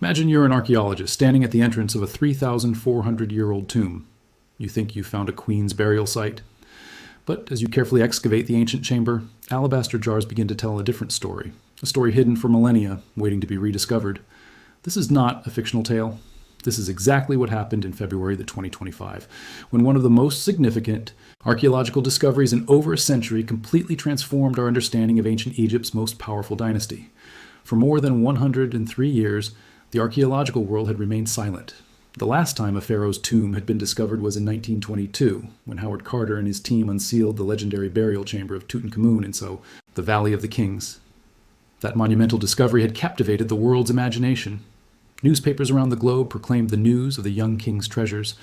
Imagine you're an archaeologist standing at the entrance of a 3,400-year-old tomb. You think you found a queen's burial site. But as you carefully excavate the ancient chamber, alabaster jars begin to tell a different story, a story hidden for millennia, waiting to be rediscovered. This is not a fictional tale. This is exactly what happened in February 2025, when one of the most significant archaeological discoveries in over a century completely transformed our understanding of ancient Egypt's most powerful dynasty. For more than 103 years, the archaeological world had remained silent. The last time a pharaoh's tomb had been discovered was in 1922, when Howard Carter and his team unsealed the legendary burial chamber of Tutankhamun in the Valley of the Kings. That monumental discovery had captivated the world's imagination. Newspapers around the globe proclaimed the news of the young king's treasures.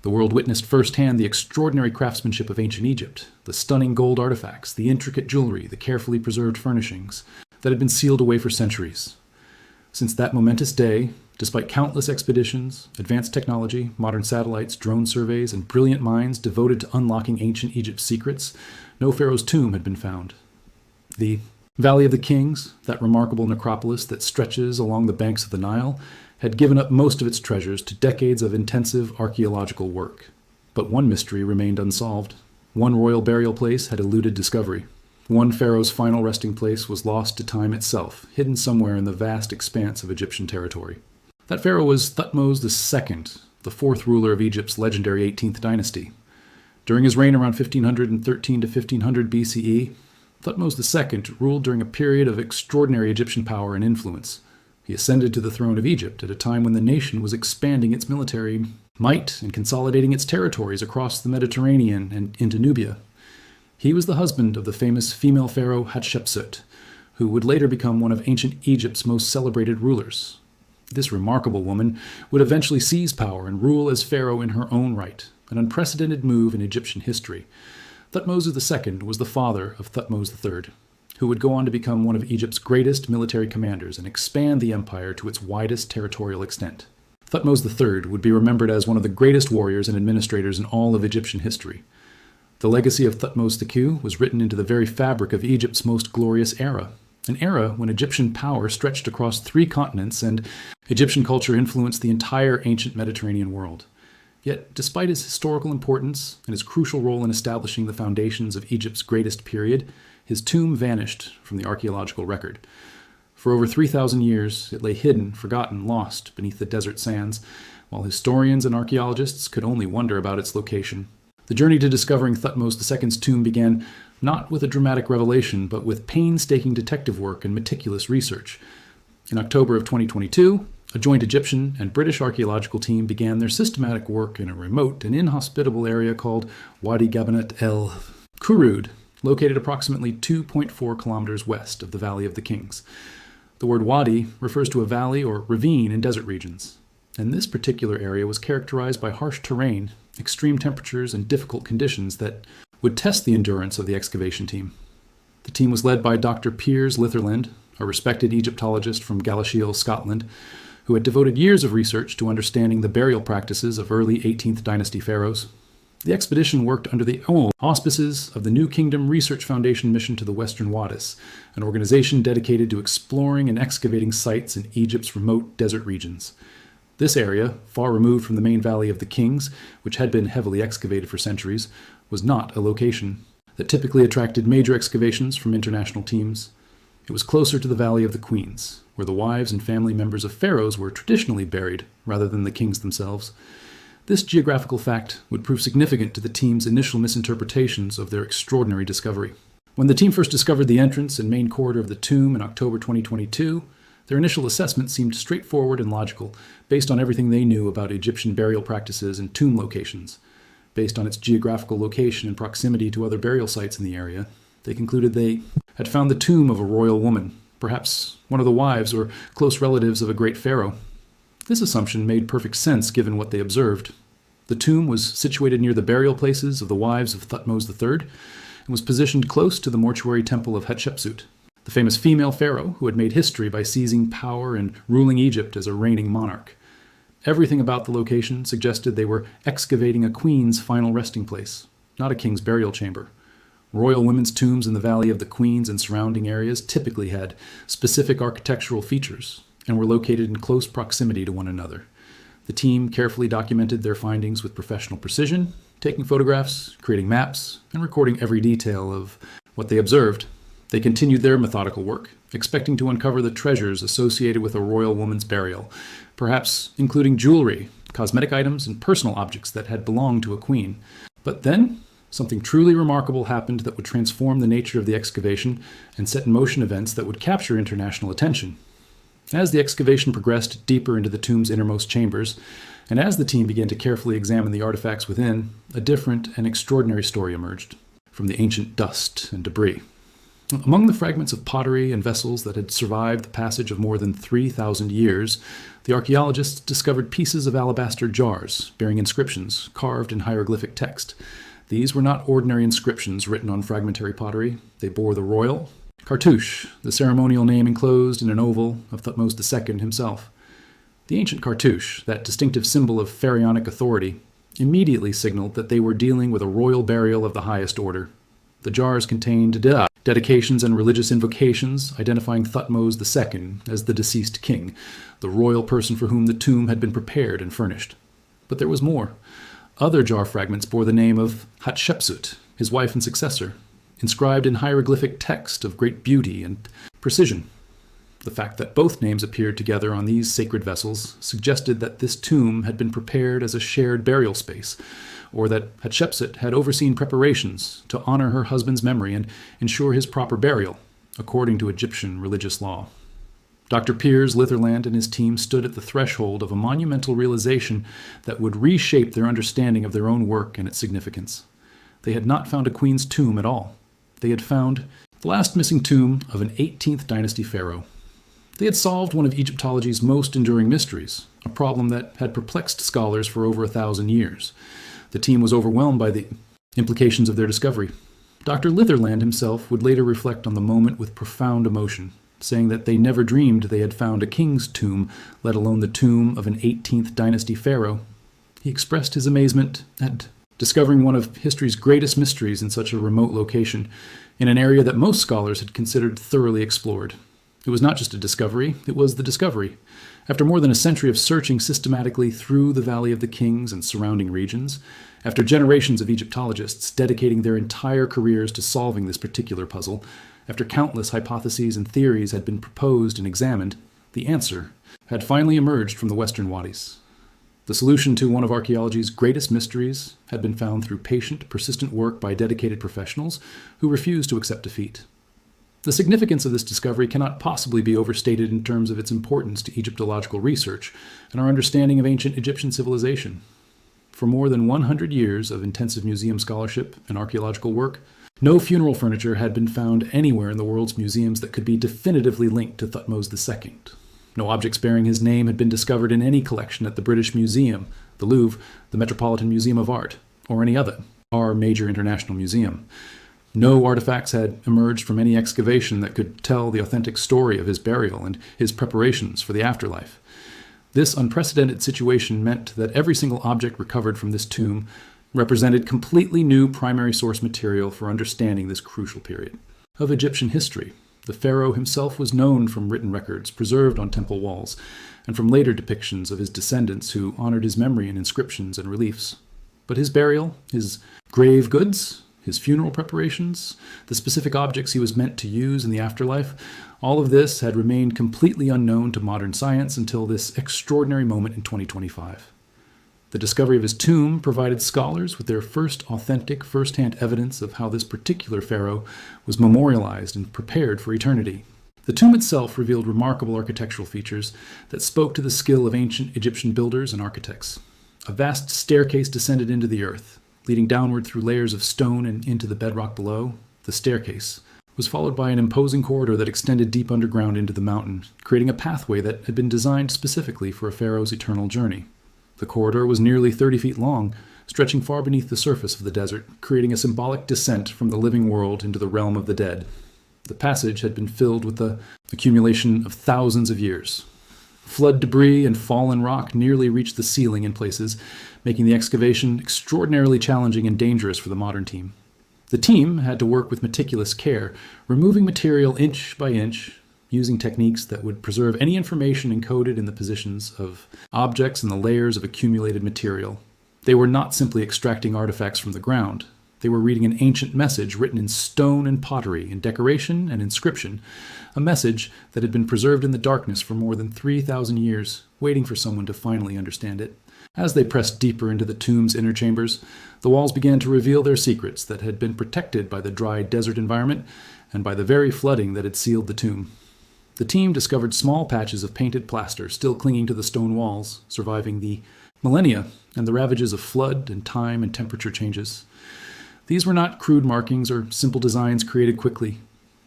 The world witnessed firsthand the extraordinary craftsmanship of ancient Egypt, the stunning gold artifacts, the intricate jewelry, the carefully preserved furnishings that had been sealed away for centuries. Since that momentous day, despite countless expeditions, advanced technology, modern satellites, drone surveys, and brilliant minds devoted to unlocking ancient Egypt's secrets, no pharaoh's tomb had been found. The Valley of the Kings, that remarkable necropolis that stretches along the banks of the Nile, had given up most of its treasures to decades of intensive archaeological work. But one mystery remained unsolved. One royal burial place had eluded discovery. One pharaoh's final resting place was lost to time itself, hidden somewhere in the vast expanse of Egyptian territory. That pharaoh was Thutmose II, the fourth ruler of Egypt's legendary 18th dynasty. During his reign around 1513 to 1500 BCE, Thutmose II ruled during a period of extraordinary Egyptian power and influence. He ascended to the throne of Egypt at a time when the nation was expanding its military might and consolidating its territories across the Mediterranean and into Nubia. He was the husband of the famous female pharaoh Hatshepsut, who would later become one of ancient Egypt's most celebrated rulers. This remarkable woman would eventually seize power and rule as pharaoh in her own right, an unprecedented move in Egyptian history. Thutmose II was the father of Thutmose III, who would go on to become one of Egypt's greatest military commanders and expand the empire to its widest territorial extent. Thutmose III would be remembered as one of the greatest warriors and administrators in all of Egyptian history. The legacy of Thutmose II was written into the very fabric of Egypt's most glorious era, an era when Egyptian power stretched across 3 continents and Egyptian culture influenced the entire ancient Mediterranean world. Yet, despite his historical importance and his crucial role in establishing the foundations of Egypt's greatest period, his tomb vanished from the archaeological record. For over 3,000 years, it lay hidden, forgotten, lost beneath the desert sands, while historians and archaeologists could only wonder about its location. The journey to discovering Thutmose II's tomb began not with a dramatic revelation, but with painstaking detective work and meticulous research. In October of 2022, a joint Egyptian and British archaeological team began their systematic work in a remote and inhospitable area called Wadi Gabanat el Khurud, located approximately 2.4 kilometers west of the Valley of the Kings. The word wadi refers to a valley or ravine in desert regions, and this particular area was characterized by harsh terrain, extreme temperatures, and difficult conditions that would test the endurance of the excavation team. The team was led by Dr. Piers Litherland, a respected Egyptologist from Galashiel, Scotland, who had devoted years of research to understanding the burial practices of early 18th dynasty pharaohs. The expedition worked under the auspices of the New Kingdom Research Foundation mission to the Western Wadis, an organization dedicated to exploring and excavating sites in Egypt's remote desert regions. This area, far removed from the main Valley of the Kings, which had been heavily excavated for centuries, was not a location that typically attracted major excavations from international teams. It was closer to the Valley of the Queens, where the wives and family members of pharaohs were traditionally buried rather than the kings themselves. This geographical fact would prove significant to the team's initial misinterpretations of their extraordinary discovery. When the team first discovered the entrance and main corridor of the tomb in October 2022, their initial assessment seemed straightforward and logical, based on everything they knew about Egyptian burial practices and tomb locations. Based on its geographical location and proximity to other burial sites in the area, they concluded they had found the tomb of a royal woman, perhaps one of the wives or close relatives of a great pharaoh. This assumption made perfect sense given what they observed. The tomb was situated near the burial places of the wives of Thutmose III and was positioned close to the mortuary temple of Hatshepsut, the famous female pharaoh who had made history by seizing power and ruling Egypt as a reigning monarch. Everything about the location suggested they were excavating a queen's final resting place, not a king's burial chamber. Royal women's tombs in the Valley of the Queens and surrounding areas typically had specific architectural features, and were located in close proximity to one another. The team carefully documented their findings with professional precision, taking photographs, creating maps, and recording every detail of what they observed. They continued their methodical work, expecting to uncover the treasures associated with a royal woman's burial, perhaps including jewelry, cosmetic items, and personal objects that had belonged to a queen. But then, something truly remarkable happened that would transform the nature of the excavation and set in motion events that would capture international attention. As the excavation progressed deeper into the tomb's innermost chambers, and as the team began to carefully examine the artifacts within, a different and extraordinary story emerged from the ancient dust and debris. Among the fragments of pottery and vessels that had survived the passage of more than 3,000 years, the archaeologists discovered pieces of alabaster jars bearing inscriptions carved in hieroglyphic text. These were not ordinary inscriptions written on fragmentary pottery. They bore the royal cartouche, the ceremonial name enclosed in an oval of Thutmos II himself. The ancient cartouche, that distinctive symbol of pharaonic authority, immediately signaled that they were dealing with a royal burial of the highest order. The jars contained dedications and religious invocations identifying Thutmos II as the deceased king, the royal person for whom the tomb had been prepared and furnished. But there was more. Other jar fragments bore the name of Hatshepsut, his wife and successor, inscribed in hieroglyphic text of great beauty and precision. The fact that both names appeared together on these sacred vessels suggested that this tomb had been prepared as a shared burial space, or that Hatshepsut had overseen preparations to honor her husband's memory and ensure his proper burial, according to Egyptian religious law. Dr. Piers Litherland and his team stood at the threshold of a monumental realization that would reshape their understanding of their own work and its significance. They had not found a queen's tomb at all. They had found the last missing tomb of an 18th dynasty pharaoh. They had solved one of Egyptology's most enduring mysteries, a problem that had perplexed scholars for over 1,000 years. The team was overwhelmed by the implications of their discovery. Dr. Litherland himself would later reflect on the moment with profound emotion, saying that they never dreamed they had found a king's tomb, let alone the tomb of an 18th dynasty pharaoh. He expressed his amazement at discovering one of history's greatest mysteries in such a remote location, in an area that most scholars had considered thoroughly explored. It was not just a discovery, it was the discovery. After more than a century of searching systematically through the Valley of the Kings and surrounding regions, after generations of Egyptologists dedicating their entire careers to solving this particular puzzle, after countless hypotheses and theories had been proposed and examined, the answer had finally emerged from the Western Wadis. The solution to one of archaeology's greatest mysteries had been found through patient, persistent work by dedicated professionals who refused to accept defeat. The significance of this discovery cannot possibly be overstated in terms of its importance to Egyptological research and our understanding of ancient Egyptian civilization. For more than 100 years of intensive museum scholarship and archaeological work, no funeral furniture had been found anywhere in the world's museums that could be definitively linked to Thutmos II. No objects bearing his name had been discovered in any collection at the British Museum, the Louvre, the Metropolitan Museum of Art, or any other major international museum. No artifacts had emerged from any excavation that could tell the authentic story of his burial and his preparations for the afterlife. This unprecedented situation meant that every single object recovered from this tomb represented completely new primary source material for understanding this crucial period of Egyptian history. The pharaoh himself was known from written records preserved on temple walls and from later depictions of his descendants who honored his memory in inscriptions and reliefs. But his burial, his grave goods, his funeral preparations, the specific objects he was meant to use in the afterlife, all of this had remained completely unknown to modern science until this extraordinary moment in 2025. The discovery of his tomb provided scholars with their first authentic, first-hand evidence of how this particular pharaoh was memorialized and prepared for eternity. The tomb itself revealed remarkable architectural features that spoke to the skill of ancient Egyptian builders and architects. A vast staircase descended into the earth, leading downward through layers of stone and into the bedrock below. The staircase was followed by an imposing corridor that extended deep underground into the mountain, creating a pathway that had been designed specifically for a pharaoh's eternal journey. The corridor was nearly 30 feet long, stretching far beneath the surface of the desert, creating a symbolic descent from the living world into the realm of the dead. The passage had been filled with the accumulation of thousands of years. Flood debris and fallen rock nearly reached the ceiling in places, making the excavation extraordinarily challenging and dangerous for the modern team. The team had to work with meticulous care, removing material inch by inch, using techniques that would preserve any information encoded in the positions of objects and the layers of accumulated material. They were not simply extracting artifacts from the ground. They were reading an ancient message written in stone and pottery, in decoration and inscription, a message that had been preserved in the darkness for more than 3,000 years, waiting for someone to finally understand it. As they pressed deeper into the tomb's inner chambers, the walls began to reveal their secrets that had been protected by the dry desert environment and by the very flooding that had sealed the tomb. The team discovered small patches of painted plaster still clinging to the stone walls, surviving the millennia and the ravages of flood and time and temperature changes. These were not crude markings or simple designs created quickly.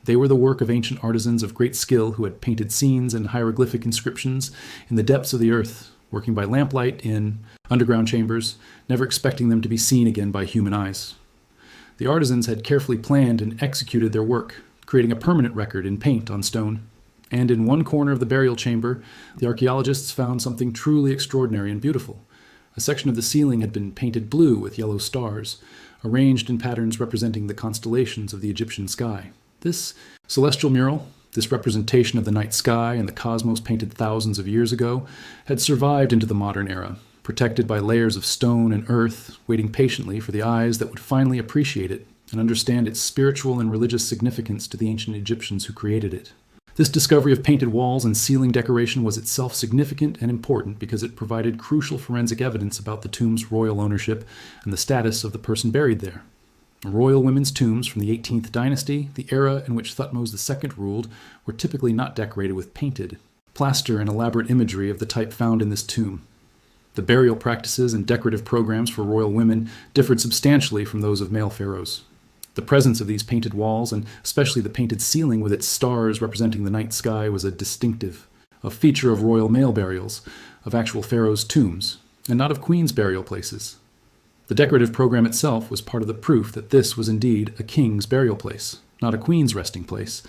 They were the work of ancient artisans of great skill who had painted scenes and hieroglyphic inscriptions in the depths of the earth, working by lamplight in underground chambers, never expecting them to be seen again by human eyes. The artisans had carefully planned and executed their work, creating a permanent record in paint on stone. And in one corner of the burial chamber, the archaeologists found something truly extraordinary and beautiful. A section of the ceiling had been painted blue with yellow stars, arranged in patterns representing the constellations of the Egyptian sky. This celestial mural, this representation of the night sky and the cosmos painted thousands of years ago, had survived into the modern era, protected by layers of stone and earth, waiting patiently for the eyes that would finally appreciate it and understand its spiritual and religious significance to the ancient Egyptians who created it. This discovery of painted walls and ceiling decoration was itself significant and important because it provided crucial forensic evidence about the tomb's royal ownership and the status of the person buried there. Royal women's tombs from the 18th dynasty, the era in which Thutmose II ruled, were typically not decorated with painted plaster and elaborate imagery of the type found in this tomb. The burial practices and decorative programs for royal women differed substantially from those of male pharaohs. The presence of these painted walls, and especially the painted ceiling with its stars representing the night sky, was a feature of royal male burials, of actual pharaohs' tombs, and not of queens' burial places. The decorative program itself was part of the proof that this was indeed a king's burial place, not a queen's resting place.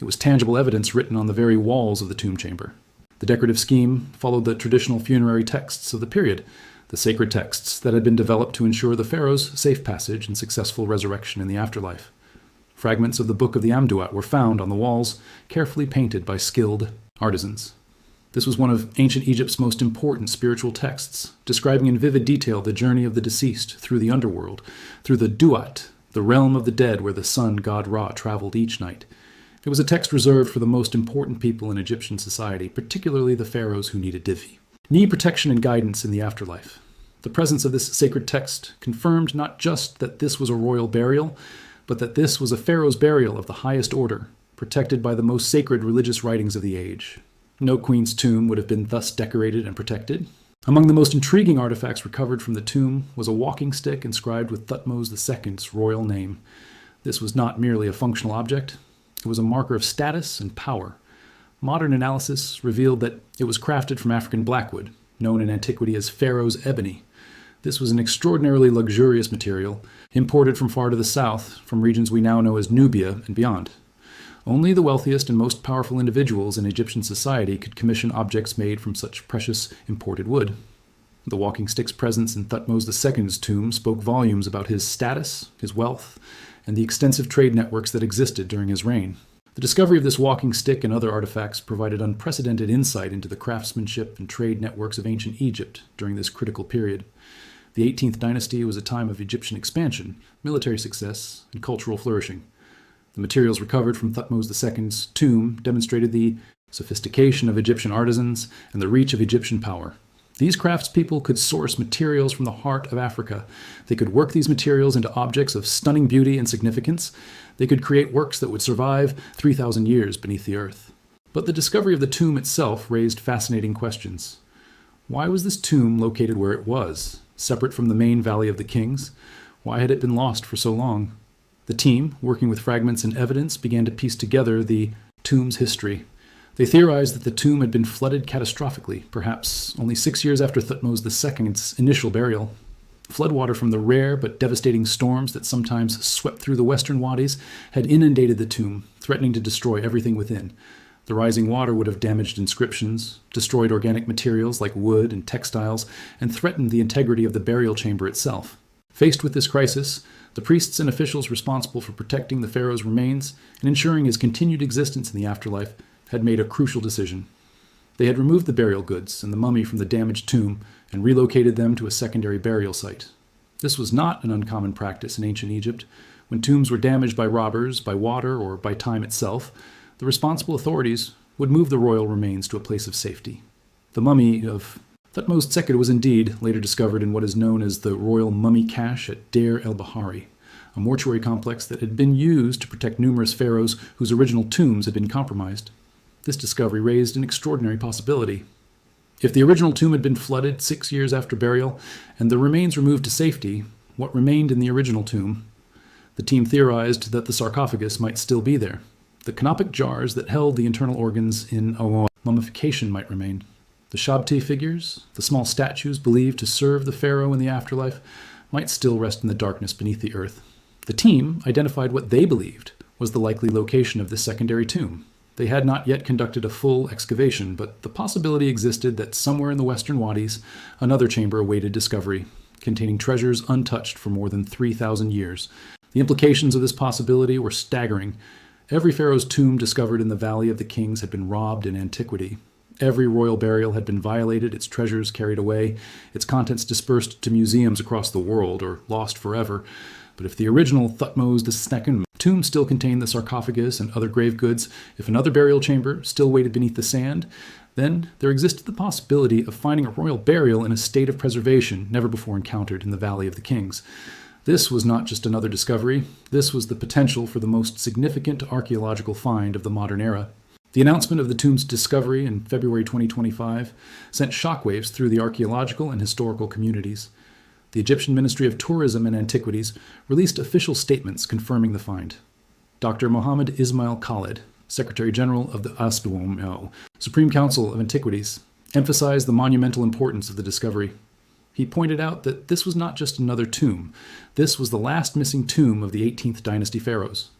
It was tangible evidence written on the very walls of the tomb chamber. The decorative scheme followed the traditional funerary texts of the period, the sacred texts that had been developed to ensure the pharaoh's safe passage and successful resurrection in the afterlife. Fragments of the Book of the Amduat were found on the walls, carefully painted by skilled artisans. This was one of ancient Egypt's most important spiritual texts, describing in vivid detail the journey of the deceased through the underworld, through the Duat, the realm of the dead where the sun god Ra traveled each night. It was a text reserved for the most important people in Egyptian society, particularly the pharaohs who needed divi. Knee protection and guidance in the afterlife. The presence of this sacred text confirmed not just that this was a royal burial, but that this was a pharaoh's burial of the highest order, protected by the most sacred religious writings of the age. No queen's tomb would have been thus decorated and protected. Among the most intriguing artifacts recovered from the tomb was a walking stick inscribed with Thutmose II's royal name. This was not merely a functional object. It was a marker of status and power. Modern analysis revealed that it was crafted from African blackwood, known in antiquity as Pharaoh's ebony. This was an extraordinarily luxurious material, imported from far to the south, from regions we now know as Nubia and beyond. Only the wealthiest and most powerful individuals in Egyptian society could commission objects made from such precious imported wood. The walking stick's presence in Thutmose II's tomb spoke volumes about his status, his wealth, and the extensive trade networks that existed during his reign. The discovery of this walking stick and other artifacts provided unprecedented insight into the craftsmanship and trade networks of ancient Egypt during this critical period. The 18th dynasty was a time of Egyptian expansion, military success, and cultural flourishing. The materials recovered from Thutmose II's tomb demonstrated the sophistication of Egyptian artisans and the reach of Egyptian power. These craftspeople could source materials from the heart of Africa. They could work these materials into objects of stunning beauty and significance. They could create works that would survive 3,000 years beneath the earth. But the discovery of the tomb itself raised fascinating questions. Why was this tomb located where it was, separate from the main Valley of the Kings? Why had it been lost for so long? The team, working with fragments and evidence, began to piece together the tomb's history. They theorized that the tomb had been flooded catastrophically, perhaps only 6 years after Thutmose II's initial burial. Floodwater from the rare but devastating storms that sometimes swept through the western wadis had inundated the tomb, threatening to destroy everything within. The rising water would have damaged inscriptions, destroyed organic materials like wood and textiles, and threatened the integrity of the burial chamber itself. Faced with this crisis, the priests and officials responsible for protecting the pharaoh's remains and ensuring his continued existence in the afterlife had made a crucial decision. They had removed the burial goods and the mummy from the damaged tomb and relocated them to a secondary burial site. This was not an uncommon practice in ancient Egypt. When tombs were damaged by robbers, by water, or by time itself, the responsible authorities would move the royal remains to a place of safety. The mummy of Thutmos II was indeed later discovered in what is known as the Royal Mummy Cache at Deir el-Bahari, a mortuary complex that had been used to protect numerous pharaohs whose original tombs had been compromised. This discovery raised an extraordinary possibility. If the original tomb had been flooded 6 years after burial and the remains removed to safety, what remained in the original tomb? The team theorized that the sarcophagus might still be there. The canopic jars that held the internal organs in mummification might remain. The Shabti figures, the small statues believed to serve the pharaoh in the afterlife, might still rest in the darkness beneath the earth. The team identified what they believed was the likely location of this secondary tomb. They had not yet conducted a full excavation, but the possibility existed that somewhere in the western wadis, another chamber awaited discovery, containing treasures untouched for more than 3,000 years. The implications of this possibility were staggering. Every pharaoh's tomb discovered in the Valley of the Kings had been robbed in antiquity. Every royal burial had been violated, its treasures carried away, its contents dispersed to museums across the world or lost forever. But if the original Thutmose II tomb still contained the sarcophagus and other grave goods, if another burial chamber still waited beneath the sand, then there existed the possibility of finding a royal burial in a state of preservation never before encountered in the Valley of the Kings. This was not just another discovery. This was the potential for the most significant archaeological find of the modern era. The announcement of the tomb's discovery in February 2025 sent shockwaves through the archaeological and historical communities. The Egyptian Ministry of Tourism and Antiquities released official statements confirming the find. Dr. Mohammed Ismail Khalid, Secretary General of the ASBWOM, Supreme Council of Antiquities, emphasized the monumental importance of the discovery. He pointed out that this was not just another tomb. This was the last missing tomb of the 18th dynasty pharaohs.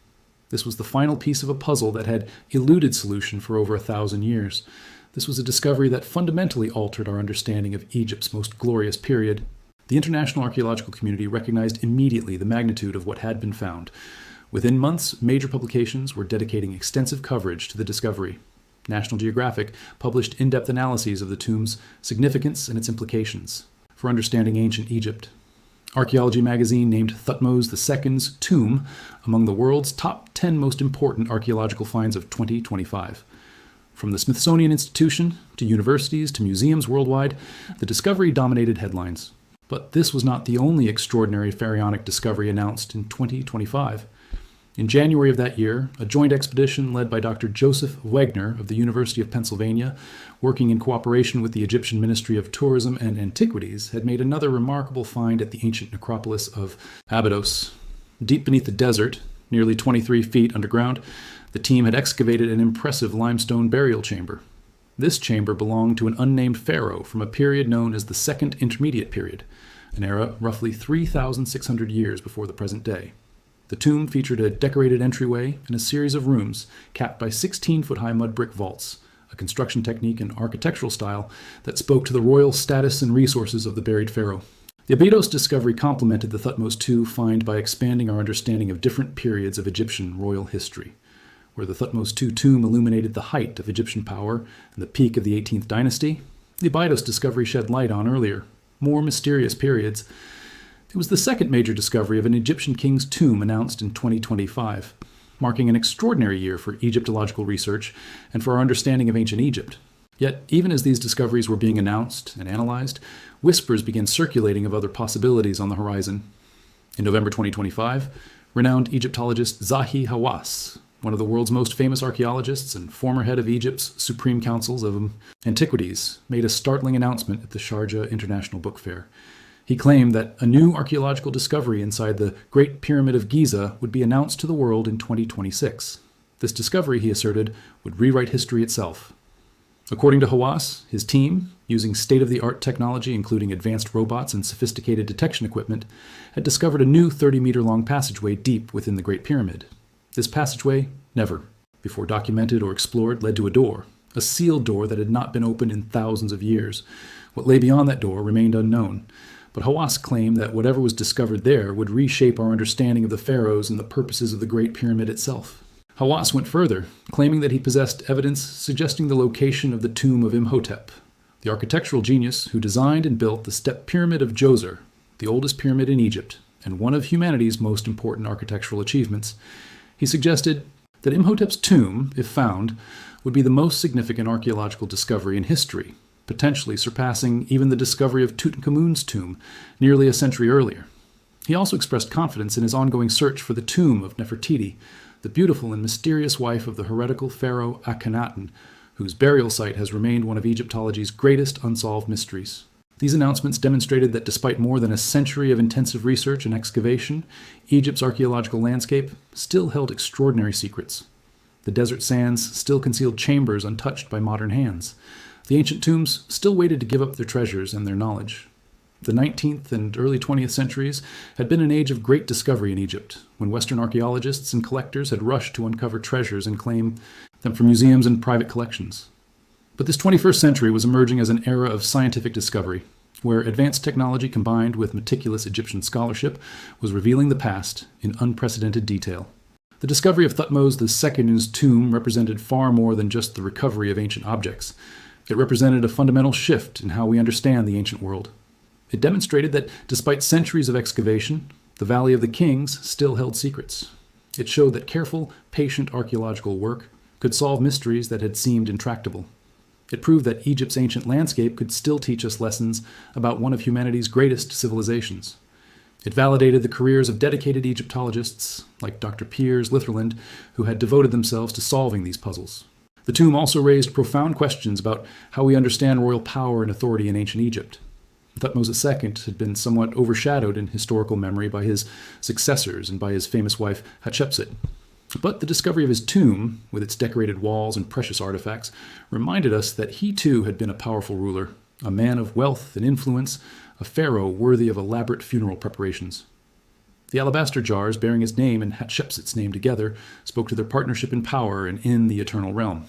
This was the final piece of a puzzle that had eluded solution for over 1,000 years. This was a discovery that fundamentally altered our understanding of Egypt's most glorious period. The international archaeological community recognized immediately the magnitude of what had been found. Within months, major publications were dedicating extensive coverage to the discovery. National Geographic published in-depth analyses of the tomb's significance and its implications for understanding ancient Egypt. Archaeology magazine named Thutmose II's tomb among the world's top 10 most important archaeological finds of 2025. From the Smithsonian Institution to universities to museums worldwide, the discovery dominated headlines. But this was not the only extraordinary pharaonic discovery announced in 2025. In January of that year, a joint expedition led by Dr. Joseph Wagner of the University of Pennsylvania, working in cooperation with the Egyptian Ministry of Tourism and Antiquities, had made another remarkable find at the ancient necropolis of Abydos. Deep beneath the desert, nearly 23 feet underground, the team had excavated an impressive limestone burial chamber. This chamber belonged to an unnamed pharaoh from a period known as the Second Intermediate Period, an era roughly 3,600 years before the present day. The tomb featured a decorated entryway and a series of rooms capped by 16-foot-high mud brick vaults, a construction technique and architectural style that spoke to the royal status and resources of the buried pharaoh. The Abydos discovery complemented the Thutmose II find by expanding our understanding of different periods of Egyptian royal history. Where the Thutmose II tomb illuminated the height of Egyptian power and the peak of the 18th dynasty, the Abydos discovery shed light on earlier, more mysterious periods. It was the second major discovery of an Egyptian king's tomb announced in 2025, marking an extraordinary year for Egyptological research and for our understanding of ancient Egypt. Yet, even as these discoveries were being announced and analyzed, whispers began circulating of other possibilities on the horizon. In November 2025, renowned Egyptologist Zahi Hawass, one of the world's most famous archaeologists and former head of Egypt's Supreme Councils of Antiquities, made a startling announcement at the Sharjah International Book Fair. He claimed that a new archaeological discovery inside the Great Pyramid of Giza would be announced to the world in 2026. This discovery, he asserted, would rewrite history itself. According to Hawass, his team, using state-of-the-art technology including advanced robots and sophisticated detection equipment, had discovered a new 30-meter-long passageway deep within the Great Pyramid. This passageway, never before documented or explored, led to a door, a sealed door that had not been opened in thousands of years. What lay beyond that door remained unknown, but Hawass claimed that whatever was discovered there would reshape our understanding of the pharaohs and the purposes of the Great Pyramid itself. Hawass went further, claiming that he possessed evidence suggesting the location of the tomb of Imhotep, the architectural genius who designed and built the Step Pyramid of Djoser, the oldest pyramid in Egypt, and one of humanity's most important architectural achievements. He suggested that Imhotep's tomb, if found, would be the most significant archaeological discovery in history, potentially surpassing even the discovery of Tutankhamun's tomb nearly a century earlier. He also expressed confidence in his ongoing search for the tomb of Nefertiti, the beautiful and mysterious wife of the heretical pharaoh Akhenaten, whose burial site has remained one of Egyptology's greatest unsolved mysteries. These announcements demonstrated that despite more than a century of intensive research and excavation, Egypt's archaeological landscape still held extraordinary secrets. The desert sands still concealed chambers untouched by modern hands. The ancient tombs still waited to give up their treasures and their knowledge. The 19th and early 20th centuries had been an age of great discovery in Egypt, when Western archaeologists and collectors had rushed to uncover treasures and claim them for museums and private collections. But this 21st century was emerging as an era of scientific discovery, where advanced technology combined with meticulous Egyptian scholarship was revealing the past in unprecedented detail. The discovery of Thutmose II's tomb represented far more than just the recovery of ancient objects. It represented a fundamental shift in how we understand the ancient world. It demonstrated that despite centuries of excavation, the Valley of the Kings still held secrets. It showed that careful, patient archaeological work could solve mysteries that had seemed intractable. It proved that Egypt's ancient landscape could still teach us lessons about one of humanity's greatest civilizations. It validated the careers of dedicated Egyptologists, like Dr. Piers Litherland, who had devoted themselves to solving these puzzles. The tomb also raised profound questions about how we understand royal power and authority in ancient Egypt. Thutmose II had been somewhat overshadowed in historical memory by his successors and by his famous wife Hatshepsut. But the discovery of his tomb, with its decorated walls and precious artifacts, reminded us that he too had been a powerful ruler, a man of wealth and influence, a pharaoh worthy of elaborate funeral preparations. The alabaster jars bearing his name and Hatshepsut's name together spoke to their partnership in power and in the eternal realm.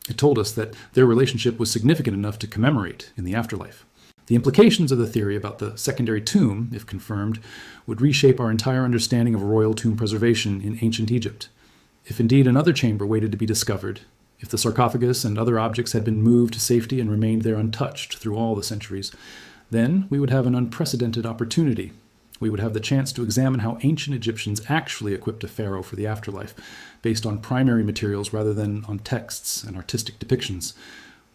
It told us that their relationship was significant enough to commemorate in the afterlife. The implications of the theory about the secondary tomb, if confirmed, would reshape our entire understanding of royal tomb preservation in ancient Egypt. If indeed another chamber waited to be discovered, if the sarcophagus and other objects had been moved to safety and remained there untouched through all the centuries, then we would have an unprecedented opportunity. We would have the chance to examine how ancient Egyptians actually equipped a pharaoh for the afterlife, based on primary materials rather than on texts and artistic depictions.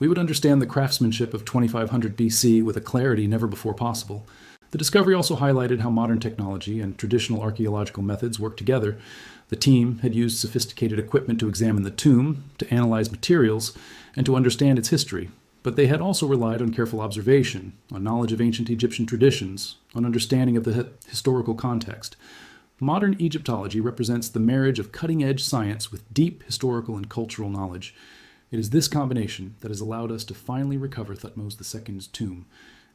We would understand the craftsmanship of 2500 BC with a clarity never before possible. The discovery also highlighted how modern technology and traditional archaeological methods work together. The team had used sophisticated equipment to examine the tomb, to analyze materials, and to understand its history. But they had also relied on careful observation, on knowledge of ancient Egyptian traditions, on understanding of the historical context. Modern Egyptology represents the marriage of cutting-edge science with deep historical and cultural knowledge. It is this combination that has allowed us to finally recover Thutmose II's tomb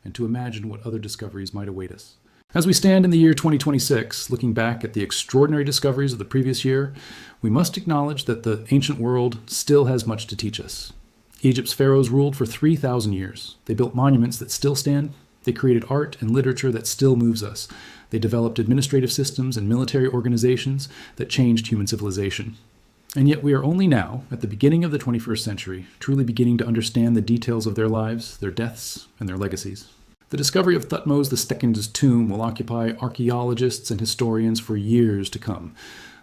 and to imagine what other discoveries might await us. As we stand in the year 2026, looking back at the extraordinary discoveries of the previous year, we must acknowledge that the ancient world still has much to teach us. Egypt's pharaohs ruled for 3,000 years. They built monuments that still stand. They created art and literature that still moves us. They developed administrative systems and military organizations that changed human civilization. And yet we are only now, at the beginning of the 21st century, truly beginning to understand the details of their lives, their deaths, and their legacies. The discovery of Thutmose II's tomb will occupy archaeologists and historians for years to come.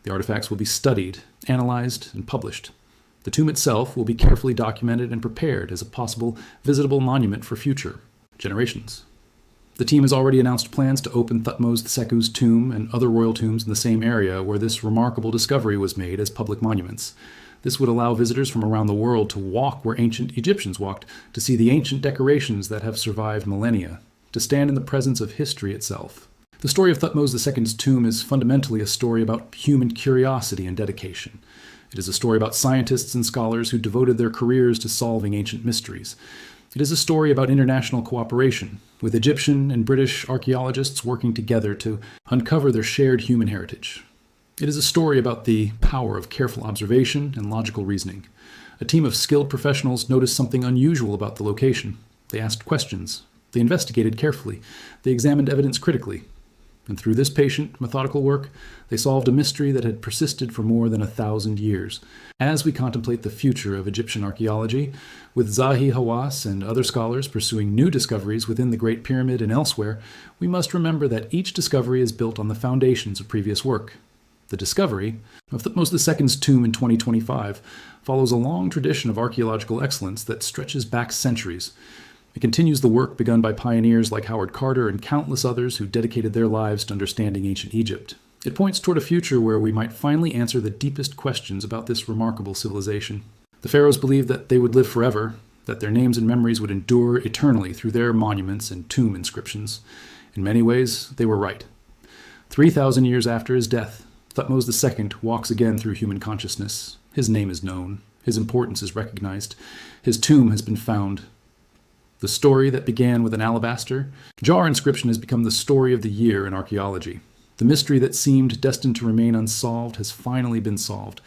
The artifacts will be studied, analyzed, and published. The tomb itself will be carefully documented and prepared as a possible visitable monument for future generations. The team has already announced plans to open Thutmose II's tomb and other royal tombs in the same area where this remarkable discovery was made as public monuments. This would allow visitors from around the world to walk where ancient Egyptians walked, to see the ancient decorations that have survived millennia, to stand in the presence of history itself. The story of Thutmose II's tomb is fundamentally a story about human curiosity and dedication. It is a story about scientists and scholars who devoted their careers to solving ancient mysteries. It is a story about international cooperation, with Egyptian and British archaeologists working together to uncover their shared human heritage. It is a story about the power of careful observation and logical reasoning. A team of skilled professionals noticed something unusual about the location. They asked questions. They investigated carefully. They examined evidence critically. And through this patient, methodical work, they solved a mystery that had persisted for more than 1,000 years. As we contemplate the future of Egyptian archaeology, with Zahi Hawass and other scholars pursuing new discoveries within the Great Pyramid and elsewhere, we must remember that each discovery is built on the foundations of previous work. The discovery of Thutmos II's tomb in 2025 follows a long tradition of archaeological excellence that stretches back centuries. It continues the work begun by pioneers like Howard Carter and countless others who dedicated their lives to understanding ancient Egypt. It points toward a future where we might finally answer the deepest questions about this remarkable civilization. The pharaohs believed that they would live forever, that their names and memories would endure eternally through their monuments and tomb inscriptions. In many ways, they were right. 3,000 years after his death, Thutmos II walks again through human consciousness. His name is known. His importance is recognized. His tomb has been found. The story that began with an alabaster jar inscription has become the story of the year in archaeology. The mystery that seemed destined to remain unsolved has finally been solved,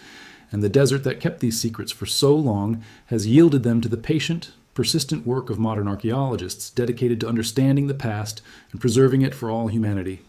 and the desert that kept these secrets for so long has yielded them to the patient, persistent work of modern archaeologists dedicated to understanding the past and preserving it for all humanity.